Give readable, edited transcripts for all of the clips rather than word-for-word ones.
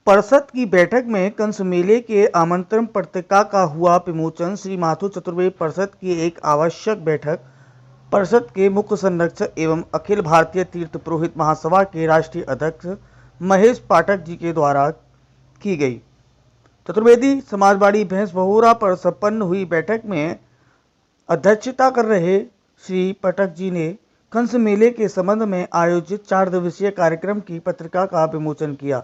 परिषद की बैठक में कंस मेले के आमंत्रण पत्रिका का हुआ विमोचन। श्री माथुर चतुर्वेद परिषद की एक आवश्यक बैठक परिषद के मुख्य संरक्षक एवं अखिल भारतीय तीर्थ पुरोहित महासभा के राष्ट्रीय अध्यक्ष महेश पाठक जी के द्वारा की गई। चतुर्वेदी समाजवाड़ी भैंस बहुरा पर संपन्न हुई बैठक में अध्यक्षता कर रहे श्री पाठक जी ने कंस मेले के संबंध में आयोजित 4 दिवसीय कार्यक्रम की पत्रिका का विमोचन किया।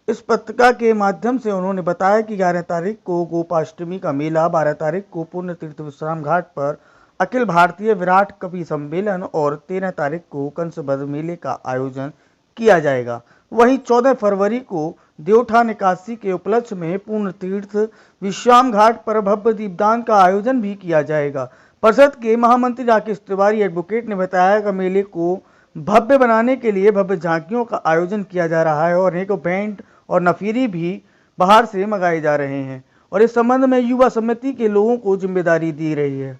इस पत्रिका के माध्यम से उन्होंने बताया कि 11 तारीख को गोपाष्टमी का मेला, 12 तारीख को पुण्य तीर्थ विश्राम घाट पर अखिल भारतीय विराट कवि सम्मेलन और 13 तारीख को कंसबद्ध मेले का आयोजन किया जाएगा। वहीं 14 फरवरी को देवउठान एकादशी के उपलक्ष्य में पूर्ण तीर्थ विश्राम घाट पर भव्य दीपदान का आयोजन भी किया जाएगा। परिषद के महामंत्री राकेश तिवारी एडवोकेट ने बताया कि मेले को भव्य बनाने के लिए भव्य झांकियों का आयोजन किया जा रहा है और अनेकों बैंड और नफीरी भी बाहर से मंगाए जा रहे हैं और इस संबंध में युवा समिति के लोगों को जिम्मेदारी दी रही है।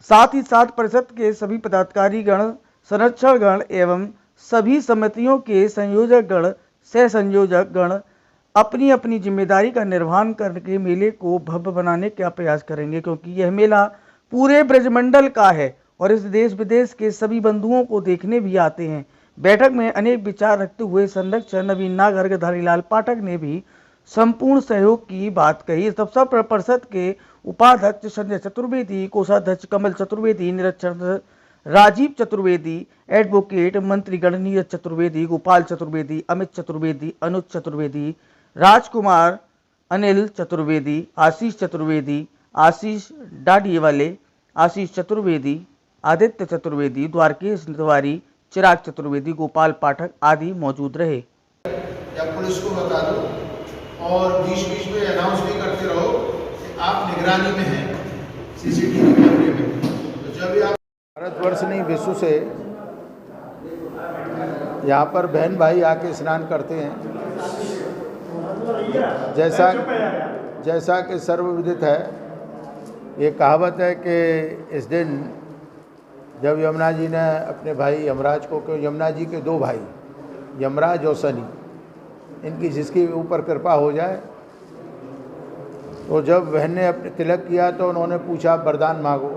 साथ ही साथ परिषद के सभी पदाधिकारी गण, संरक्षण गण एवं सभी समितियों के संयोजक गण, सह संयोजक गण अपनी अपनी जिम्मेदारी का निर्वहन करके मेले को भव्य बनाने का प्रयास करेंगे, क्योंकि यह मेला पूरे ब्रजमंडल का है और इस देश विदेश के सभी बंधुओं को देखने भी आते हैं। बैठक में अनेक विचार रखते हुए संरक्षक नवीन नागर धारीलाल पाठक ने भी संपूर्ण सहयोग की बात कही। इस अवसर पर परिषद के उपाध्यक्ष संजय चतुर्वेदी, कोषाध्यक्ष कमल चतुर्वेदी, निरीक्षक राजीव चतुर्वेदी, एडवोकेट मंत्रीगण नीरज चतुर्वेदी, गोपाल चतुर्वेदी, अमित चतुर्वेदी, अनुज चतुर्वेदी, राजकुमार, अनिल चतुर्वेदी, आशीष चतुर्वेदी, आशीष डाडीवाले, आशीष चतुर्वेदी, आदित्य चतुर्वेदी, द्वारकेश तिवारी, चिराग चतुर्वेदी, गोपाल पाठक आदि मौजूद रहे। या पुलिस को बता दो और बीच बीच में अनाउंस भी करते रहो कि आप निगरानी में हैं सीसीटीवी कैमरे में। तो जब आप भारतवर्ष नहीं विश्व से यहाँ पर बहन भाई आके स्नान करते हैं, जैसा कि सर्वविदित है, ये कहावत है कि इस दिन जब यमुना जी ने अपने भाई यमराज को, यमुना जी के 2 भाई यमराज और शनि, इनकी जिसके ऊपर कृपा हो जाए, तो जब बहन ने अपने तिलक किया तो उन्होंने पूछा वरदान मांगो,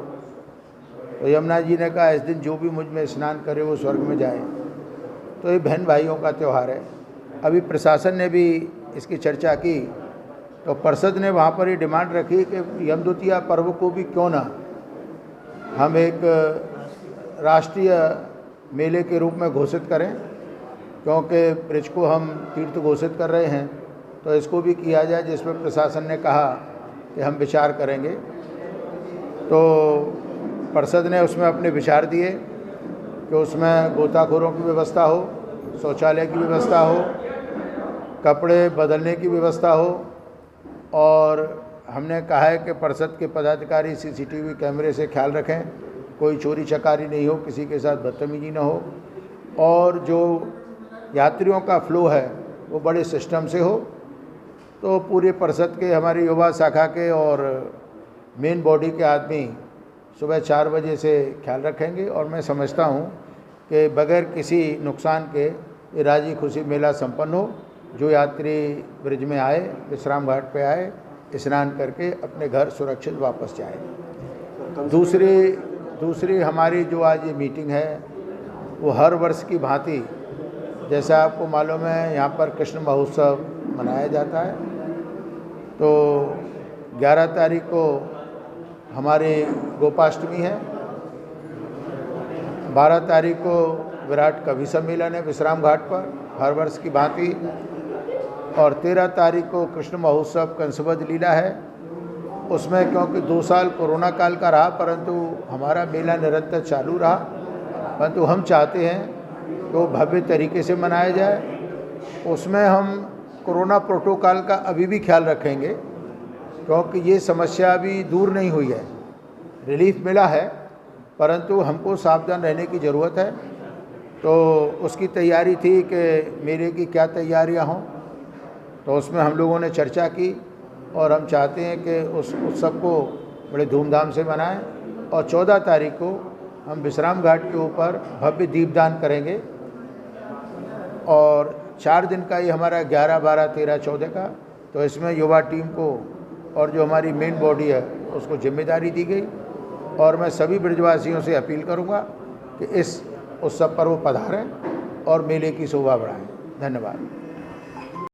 तो यमुना जी ने कहा इस दिन जो भी मुझ में स्नान करे वो स्वर्ग में जाए। तो ये बहन भाइयों का त्यौहार है। अभी प्रशासन ने भी इसकी चर्चा की तो परिषद ने वहाँ पर ये डिमांड रखी कि यमद्वितीया पर्व को भी क्यों ना हम एक राष्ट्रीय मेले के रूप में घोषित करें, क्योंकि ब्रज को हम तीर्थ घोषित कर रहे हैं, तो इसको भी किया जाए, जिसमें प्रशासन ने कहा कि हम विचार करेंगे। तो परिषद ने उसमें अपने विचार दिए कि उसमें गोताखोरों की व्यवस्था हो, शौचालय की व्यवस्था हो, कपड़े बदलने की व्यवस्था हो, और हमने कहा है कि परिषद के पदाधिकारी सीसीटीवी कैमरे से ख्याल रखें, कोई चोरी चकारी नहीं हो, किसी के साथ बदतमीजी न हो, और जो यात्रियों का फ्लो है वो बड़े सिस्टम से हो। तो पूरे परिषद के, हमारी युवा शाखा के और मेन बॉडी के आदमी सुबह 4 बजे से ख्याल रखेंगे, और मैं समझता हूँ कि बगैर किसी नुकसान के ये राजी खुशी मेला संपन्न हो। जो यात्री ब्रिज में आए, विश्राम घाट पे आए, स्नान करके अपने घर सुरक्षित वापस जाए। दूसरी हमारी जो आज ये मीटिंग है वो हर वर्ष की भांति, जैसा आपको मालूम है, यहाँ पर कृष्ण महोत्सव मनाया जाता है। तो 11 तारीख को हमारी गोपाष्टमी है, 12 तारीख को विराट कवि सम्मेलन है विश्राम घाट पर हर वर्ष की भांति, और 13 तारीख को कृष्ण महोत्सव कंसबद्ध लीला है। उसमें क्योंकि 2 साल कोरोना काल का रहा, परंतु हमारा मेला निरंतर चालू रहा, परंतु हम चाहते हैं कि वो भव्य तरीके से मनाया जाए। उसमें हम कोरोना प्रोटोकॉल का अभी भी ख्याल रखेंगे, क्योंकि ये समस्या अभी दूर नहीं हुई है। रिलीफ मिला है, परंतु हमको सावधान रहने की ज़रूरत है। तो उसकी तैयारी थी कि मेले की क्या तैयारियां हों, तो उसमें हम लोगों ने चर्चा की, और हम चाहते हैं कि उस उत्सव को बड़े धूमधाम से मनाएं। और 14 तारीख को हम विश्राम घाट के ऊपर भव्य दीपदान करेंगे, और 4 दिन का ही हमारा 11, 12, 13, 14 का, तो इसमें युवा टीम को और जो हमारी मेन बॉडी है उसको जिम्मेदारी दी गई। और मैं सभी ब्रजवासियों से अपील करूंगा कि इस उत्सव पर वो पधारें और मेले की शोभा बढ़ाएं। धन्यवाद।